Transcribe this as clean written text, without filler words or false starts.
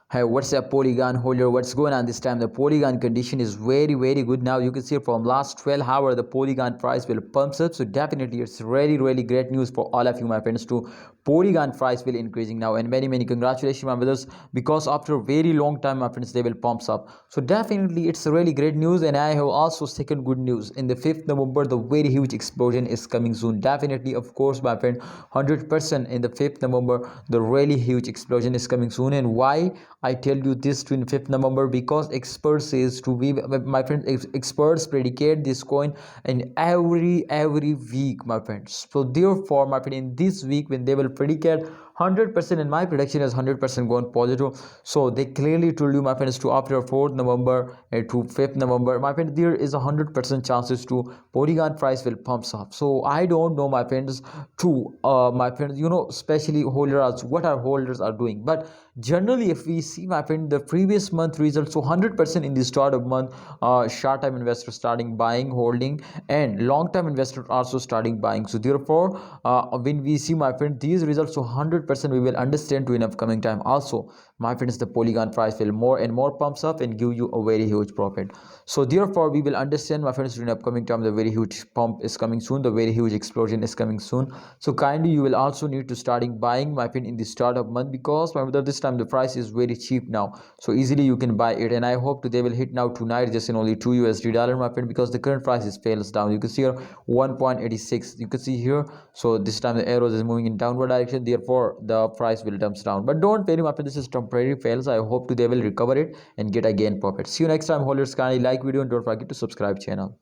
Hey, what's up, Polygon holder? What's going on this time? The Polygon condition is very good. Now you can see from last 12 hours the Polygon price will pumps up. So definitely it's really great news for all of you, my friends. To Polygon price will increasing now, and many congratulations, my brothers, because after a very long time, my friends, they will pumps up. So definitely it's really great news. And I have also second good news. In the 5th November, the very huge explosion is coming soon. Definitely, of course, my friend, 100% in the 5th November, the really huge explosion is coming soon. And why I tell you this 25th November? Because experts says to be, my friend, experts predicate this coin in every week, my friends. So therefore, my friend, in this week when they will predicate 100%, and my prediction is 100% going positive. So they clearly told you, my friends, to after 4th November to 5th November, my friend, there is 100% chances to Polygon price will pumps up. So I don't know, my friends, to my friends, especially holders, what our holders are doing. But generally, if we see, my friend, the previous month results, so 100% in the start of month, short-term investors starting buying, holding, and long-term investors also starting buying. So therefore, when we see, my friend, these results, so 100% we will understand to in upcoming time. Also, my friends, the Polygon price will more and more pumps up and give you a very huge profit. So therefore, we will understand, my friends, in upcoming time, the very huge pump is coming soon, the very huge explosion is coming soon. So kindly, you will also need to starting buying, my friend, in the start of month, because my brother, this time the price is very cheap now, so easily you can buy it. And I hope they will hit now tonight just in only $2, my friend, because the current price is fails down. You can see here 1.86, you can see here. So this time the arrows is moving in downward direction, therefore the price will dumps down. But don't worry, my friend, this is temporary fails. I hope they will recover it and get again profit. See you next time, holders. Kindly like video and don't forget to subscribe channel.